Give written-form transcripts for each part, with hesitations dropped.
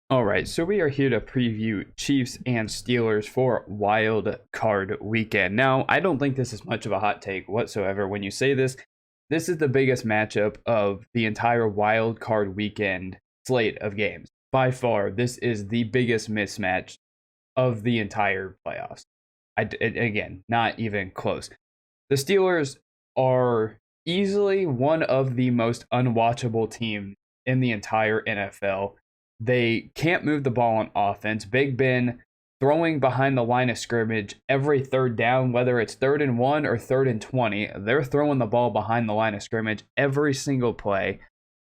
All right, so we are here to preview Chiefs and Steelers for Wild Card Weekend. Now, I don't think this is much of a hot take whatsoever when you say this. This is the biggest matchup of the entire Wild Card Weekend slate of games. By far, this is the biggest mismatch of the entire playoffs. Again, not even close. The Steelers are easily one of the most unwatchable teams in the entire NFL. They can't move the ball on offense. Big Ben throwing behind the line of scrimmage every third down, whether it's 3rd and 1 or 3rd and 20. They're throwing the ball behind the line of scrimmage every single play.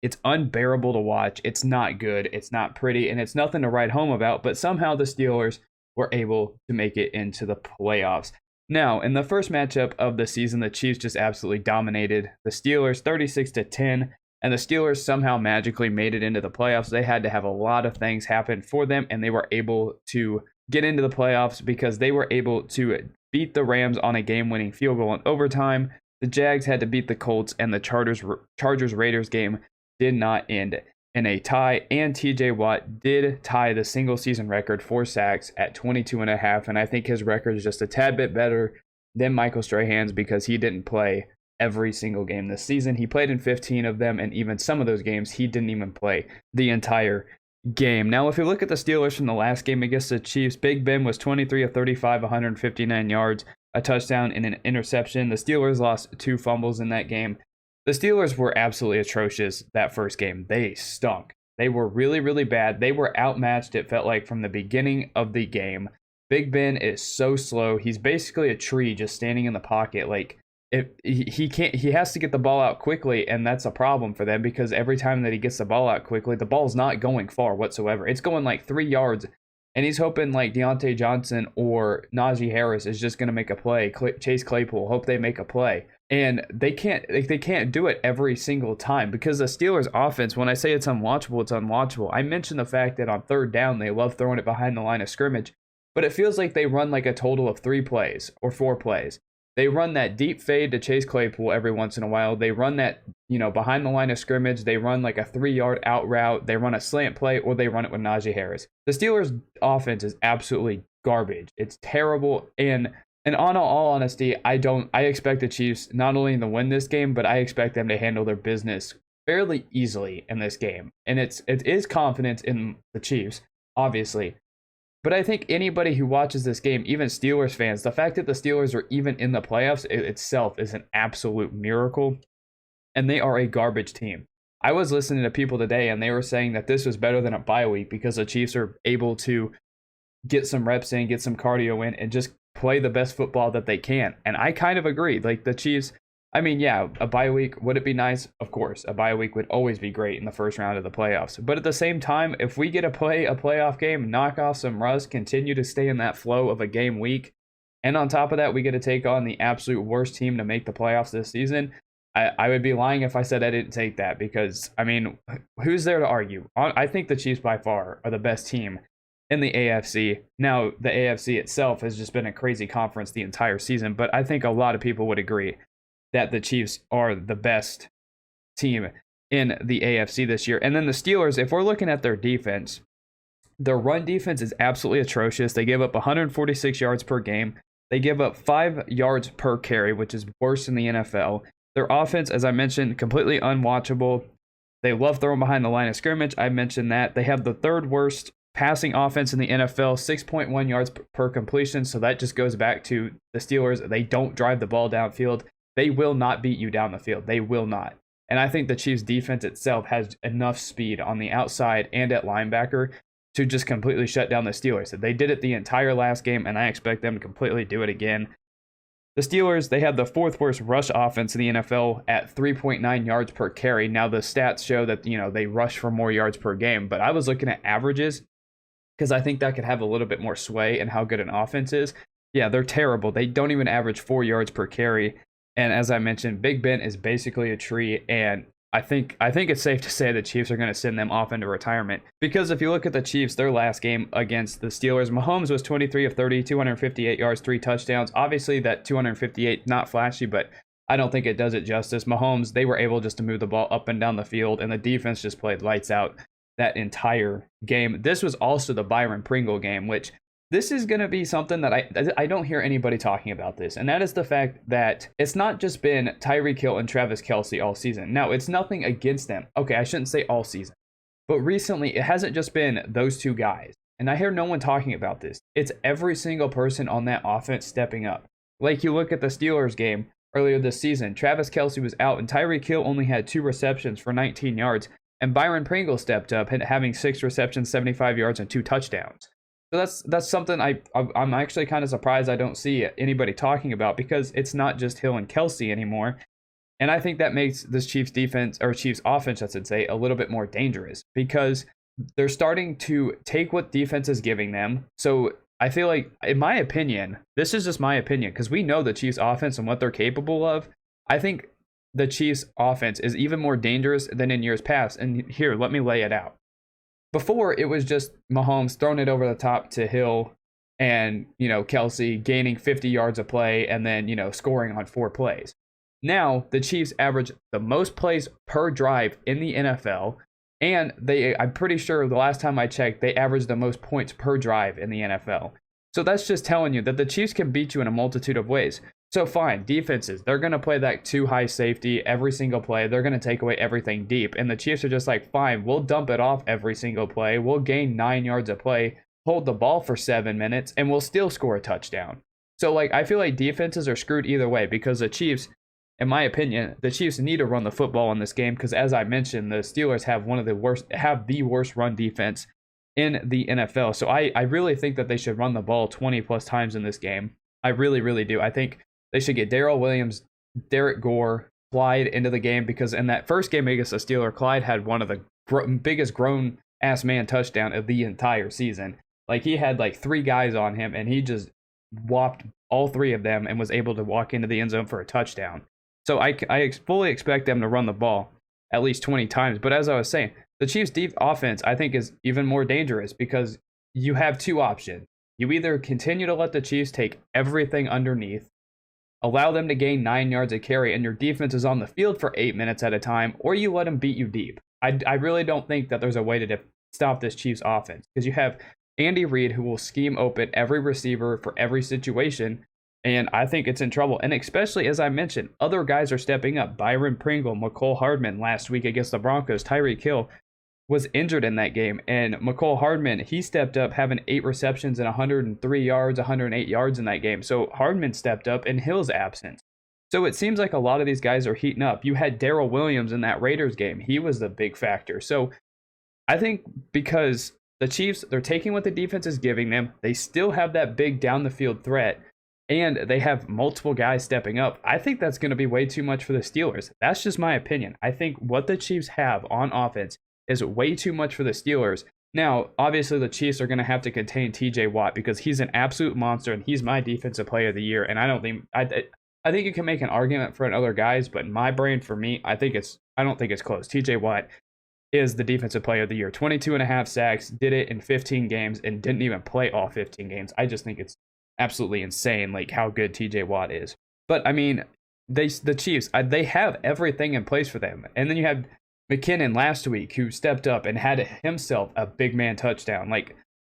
It's unbearable to watch. It's not good. It's not pretty, and it's nothing to write home about. But somehow the Steelers were able to make it into the playoffs. Now, in the first matchup of the season, the Chiefs just absolutely dominated the Steelers 36-10, and the Steelers somehow magically made it into the playoffs. They had to have a lot of things happen for them, and they were able to get into the playoffs because they were able to beat the Rams on a game-winning field goal in overtime. The Jags had to beat the Colts, and the Chargers-Raiders game did not end in a tie, and TJ Watt did tie the single season record for sacks at 22 and a half, and I think his record is just a tad bit better than Michael Strahan's because he didn't play every single game this season. He played in 15 of them, and even some of those games he didn't even play the entire game. Now, if you look at the Steelers from the last game against the Chiefs, Big Ben was 23 of 35, 159 yards, a touchdown and an interception. The Steelers lost 2 fumbles in that game. The Steelers were absolutely atrocious that first game. They stunk. They were really, really bad. They were outmatched, it felt like, from the beginning of the game. Big Ben is so slow. He's basically a tree just standing in the pocket. Like, if he can't, he has to get the ball out quickly, and that's a problem for them because every time that he gets the ball out quickly, the ball's not going far whatsoever. It's going like 3 yards, and he's hoping like Deontay Johnson or Najee Harris is just going to make a play. Chase Claypool, hope they make a play. And they can't do it every single time because the Steelers offense, when I say it's unwatchable, it's unwatchable. I mentioned the fact that on 3rd down, they love throwing it behind the line of scrimmage, but it feels like they run like a total of 3 plays or 4 plays. They run that deep fade to Chase Claypool every once in a while. They run that, behind the line of scrimmage. They run like a 3-yard out route. They run a slant play, or they run it with Najee Harris. The Steelers offense is absolutely garbage. It's terrible. And on all honesty, I expect the Chiefs not only to win this game, but I expect them to handle their business fairly easily in this game. And it is confidence in the Chiefs, obviously. But I think anybody who watches this game, even Steelers fans, the fact that the Steelers are even in the playoffs itself is an absolute miracle. And they are a garbage team. I was listening to people today, and they were saying that this was better than a bye week because the Chiefs are able to get some reps in, get some cardio in, and just play the best football that they can. And I kind of agree. Like the Chiefs, I mean, yeah, a bye week, would it be nice? Of course, a bye week would always be great in the first round of the playoffs. But at the same time, if we get to play a playoff game, knock off some rust, continue to stay in that flow of a game week, and on top of that, we get to take on the absolute worst team to make the playoffs this season, I would be lying if I said I didn't take that because, I mean, who's there to argue? I think the Chiefs by far are the best team in the AFC. Now, the AFC itself has just been a crazy conference the entire season, but I think a lot of people would agree that the Chiefs are the best team in the AFC this year. And then the Steelers, if we're looking at their defense, their run defense is absolutely atrocious. They give up 146 yards per game. They give up 5 yards per carry, which is worse in the NFL. Their offense, as I mentioned, completely unwatchable. They love throwing behind the line of scrimmage. I mentioned that. They have the 3rd worst passing offense in the NFL, 6.1 yards per completion. So that just goes back to the Steelers. They don't drive the ball downfield. They will not beat you down the field. They will not. And I think the Chiefs defense itself has enough speed on the outside and at linebacker to just completely shut down the Steelers. They did it the entire last game, and I expect them to completely do it again. The Steelers, they have the 4th worst rush offense in the NFL at 3.9 yards per carry. Now, the stats show that, they rush for more yards per game, but I was looking at averages because I think that could have a little bit more sway in how good an offense is. Yeah, they're terrible. They don't even average 4 yards per carry. And as I mentioned, Big Ben is basically a tree, and I think it's safe to say the Chiefs are going to send them off into retirement. Because if you look at the Chiefs, their last game against the Steelers, Mahomes was 23 of 30, 258 yards, 3 touchdowns. Obviously, that 258, not flashy, but I don't think it does it justice. Mahomes, they were able just to move the ball up and down the field, and the defense just played lights out. that entire game. This was also the Byron Pringle game, which this is going to be something that I don't hear anybody talking about this. And that is the fact that it's not just been Tyreek Hill and Travis Kelce all season. Now, it's nothing against them. Okay, I shouldn't say all season. But recently, it hasn't just been those two guys. And I hear no one talking about this. It's every single person on that offense stepping up. Like you look at the Steelers game earlier this season, Travis Kelce was out and Tyreek Hill only had 2 receptions for 19 yards. And Byron Pringle stepped up, having 6 receptions, 75 yards, and 2 touchdowns. So that's something I'm actually kind of surprised I don't see anybody talking about, because it's not just Hill and Kelce anymore. And I think that makes this Chiefs defense, or Chiefs offense, I should say, a little bit more dangerous, because they're starting to take what defense is giving them. So I feel like, in my opinion, this is just my opinion, because we know the Chiefs offense and what they're capable of. I think the Chiefs offense is even more dangerous than in years past. And here, let me lay it out. Before, it was just Mahomes throwing it over the top to Hill and, Kelce gaining 50 yards a play and then, scoring on 4 plays. Now, the Chiefs average the most plays per drive in the NFL, and I'm pretty sure the last time I checked, they averaged the most points per drive in the NFL. So that's just telling you that the Chiefs can beat you in a multitude of ways. So fine, defenses, they're going to play that too high safety every single play. They're going to take away everything deep. And the Chiefs are just like, fine, we'll dump it off every single play. We'll gain 9 yards a play, hold the ball for 7 minutes, and we'll still score a touchdown. So, I feel like defenses are screwed either way, because the Chiefs, in my opinion, the Chiefs need to run the football in this game, because as I mentioned, the Steelers have the worst run defense in the NFL. So I really think that they should run the ball 20 plus times in this game. I really, really do. I think they should get Darrell Williams, Derek Gore, Clyde into the game, because in that first game against the Steelers, Clyde had one of the biggest grown-ass man touchdown of the entire season. He had 3 guys on him, and he just whopped all 3 of them and was able to walk into the end zone for a touchdown. So I fully expect them to run the ball at least 20 times. But as I was saying, the Chiefs' deep offense, I think, is even more dangerous, because you have 2 options. You either continue to let the Chiefs take everything underneath, allow them to gain 9 yards a carry, and your defense is on the field for 8 minutes at a time, or you let them beat you deep. I really don't think that there's a way to stop this Chiefs offense, because you have Andy Reid, who will scheme open every receiver for every situation, and I think it's in trouble. And especially, as I mentioned, other guys are stepping up. Byron Pringle, McCole Hardman last week against the Broncos. Tyreek Hill was injured in that game, and McCole Hardman, he stepped up, having 8 receptions and 103 yards, 108 yards in that game. So Hardman stepped up in Hill's absence. So it seems like a lot of these guys are heating up. You had Darrell Williams in that Raiders game. He was the big factor. So I think because the Chiefs, they're taking what the defense is giving them, they still have that big down the field threat, and they have multiple guys stepping up. I think that's going to be way too much for the Steelers. That's just my opinion. I think what the Chiefs have on offense is way too much for the Steelers. Now, obviously, the Chiefs are going to have to contain TJ Watt, because he's an absolute monster, and he's my defensive player of the year. And I think you can make an argument for other guys, but in my brain, for me, I don't think it's close. TJ Watt is the defensive player of the year. 22.5 sacks, did it in 15 games, and didn't even play all 15 games. I just think it's absolutely insane, how good TJ Watt is. But I mean, the Chiefs, they have everything in place for them. And then you had McKinnon last week, who stepped up and had himself a big man touchdown,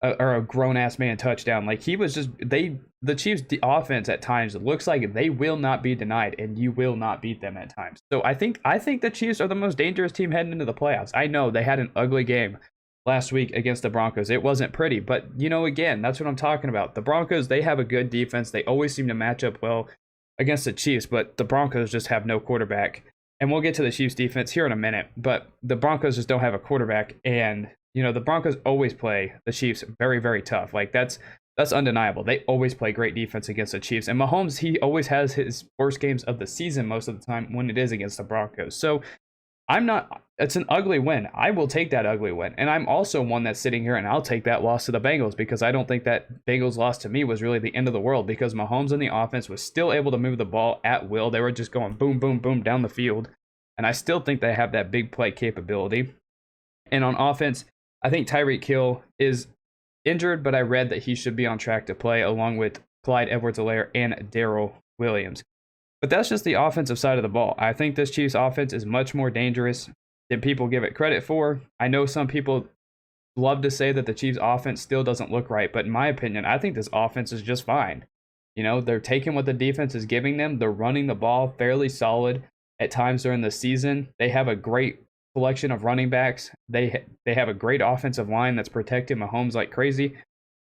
or a grown ass man touchdown. He was just the Chiefs' offense at times looks like they will not be denied, and you will not beat them at times. So I think the Chiefs are the most dangerous team heading into the playoffs. I know they had an ugly game last week against the Broncos. It wasn't pretty, but again, that's what I'm talking about. The Broncos, they have a good defense. They always seem to match up well against the Chiefs, but the Broncos just have no quarterback. And we'll get to the Chiefs defense here in a minute, but the Broncos just don't have a quarterback. And, the Broncos always play the Chiefs very, very tough. That's undeniable. They always play great defense against the Chiefs. And Mahomes, he always has his worst games of the season most of the time when it is against the Broncos. So it's an ugly win. I will take that ugly win. And I'm also one that's sitting here, and I'll take that loss to the Bengals, because I don't think that Bengals loss to me was really the end of the world, because Mahomes and the offense was still able to move the ball at will. They were just going boom, boom, boom down the field. And I still think they have that big play capability. And on offense, I think Tyreek Hill is injured, but I read that he should be on track to play, along with Clyde Edwards-Helaire and Darrell Williams. But that's just the offensive side of the ball. I think this Chiefs offense is much more dangerous than people give it credit for. I know some people love to say that the Chiefs offense still doesn't look right, but in my opinion, I think this offense is just fine. You know, they're taking what the defense is giving them. They're running the ball fairly solid at times during the season. They have a great collection of running backs. They have a great offensive line that's protecting Mahomes like crazy.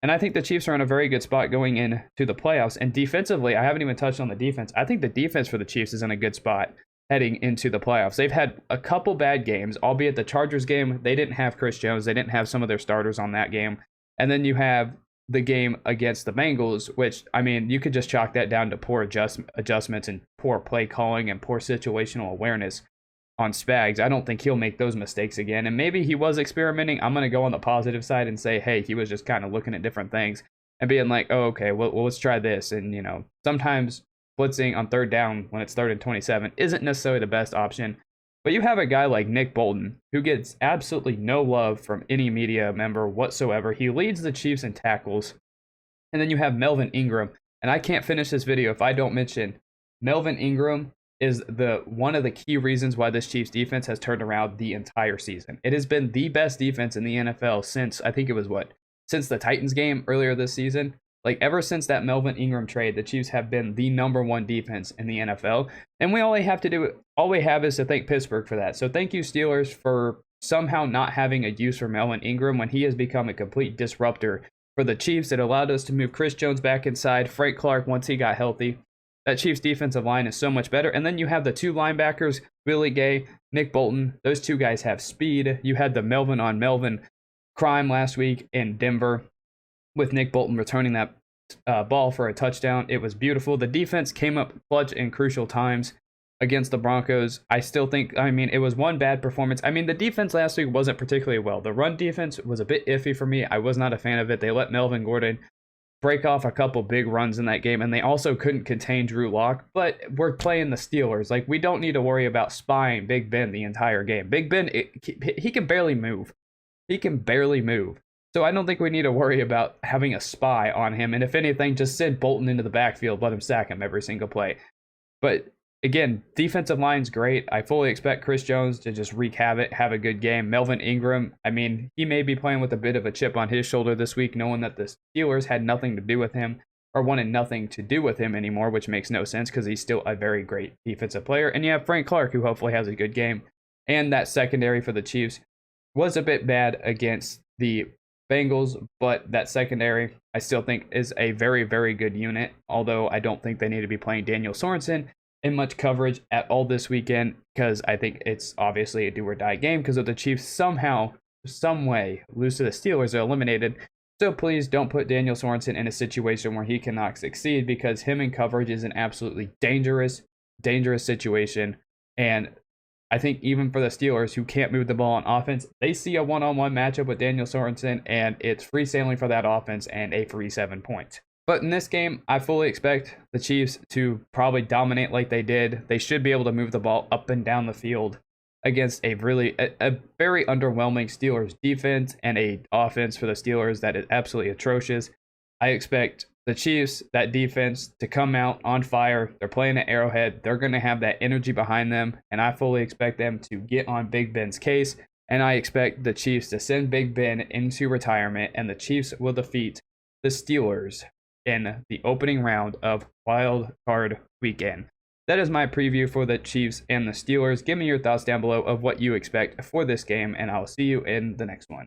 And I think the Chiefs are in a very good spot going into the playoffs. And defensively, I haven't even touched on the defense. I think the defense for the Chiefs is in a good spot heading into the playoffs. They've had a couple bad games, albeit the Chargers game, they didn't have Chris Jones. They didn't have some of their starters on that game. And then you have the game against the Bengals, which, I mean, you could just chalk that down to poor adjustments and poor play calling and poor situational awareness on Spags. I don't think he'll make those mistakes again. And maybe he was experimenting. I'm going to go on the positive side and say, hey, he was just kind of looking at different things and being like, oh, okay, well, let's try this. And, you know, sometimes blitzing on third down when it's 3rd and 27 isn't necessarily the best option. But you have a guy like Nick Bolton who gets absolutely no love from any media member whatsoever. He leads the Chiefs in tackles. And then you have Melvin Ingram. And I can't finish this video if I don't mention Melvin Ingram is one of the key reasons why this Chiefs defense has turned around the entire season. It has been the best defense in the NFL since, I think it was since the Titans game earlier this season. Like, ever since that Melvin Ingram trade, the Chiefs have been the #1 defense in the NFL. And all we have is to thank Pittsburgh for that. So thank you, Steelers, for somehow not having a use for Melvin Ingram when he has become a complete disruptor for the Chiefs. It allowed us to move Chris Jones back inside, Frank Clark once he got healthy. That Chiefs defensive line is so much better. And then you have the two linebackers, Willie Gay, Nick Bolton. Those two guys have speed. You had the Melvin on Melvin crime last week in Denver with Nick Bolton returning that ball for a touchdown. It was beautiful. The defense came up clutch in crucial times against the Broncos. I still think, I mean, it was one bad performance. I mean, the defense last week wasn't particularly well. The run defense was a bit iffy for me. I was not a fan of it. They let Melvin Gordon break off a couple big runs in that game, and they also couldn't contain Drew Lock. But we're playing the Steelers. Like, we don't need to worry about spying Big Ben the entire game. Big Ben, he can barely move. He can barely move. So I don't think we need to worry about having a spy on him. And if anything, just send Bolton into the backfield, let him sack him every single play. But again, defensive line's great. I fully expect Chris Jones to just wreak havoc, have a good game. Melvin Ingram, I mean, he may be playing with a bit of a chip on his shoulder this week, knowing that the Steelers had nothing to do with him or wanted nothing to do with him anymore, which makes no sense because he's still a very great defensive player. And you have Frank Clark, who hopefully has a good game. And that secondary for the Chiefs was a bit bad against the Bengals, but that secondary I still think is a very, very good unit, although I don't think they need to be playing Daniel Sorensen in much coverage at all this weekend, because I think it's obviously a do or die game because if the Chiefs somehow, some way lose to the Steelers, are eliminated. So please don't put Daniel Sorensen in a situation where he cannot succeed, because him in coverage is an absolutely dangerous situation. And I think even for the Steelers, who can't move the ball on offense, they see a one-on-one matchup with Daniel Sorensen, and it's free sailing for that offense and a free 7 points. But in this game, I fully expect the Chiefs to probably dominate like they did. They should be able to move the ball up and down the field against a very underwhelming Steelers defense and a offense for the Steelers that is absolutely atrocious. I expect the Chiefs, that defense, to come out on fire. They're playing at Arrowhead. They're going to have that energy behind them, and I fully expect them to get on Big Ben's case, and I expect the Chiefs to send Big Ben into retirement, and the Chiefs will defeat the Steelers in the opening round of Wild Card Weekend. That is my preview for the Chiefs and the Steelers. Give me your thoughts down below of what you expect for this game, and I'll see you in the next one.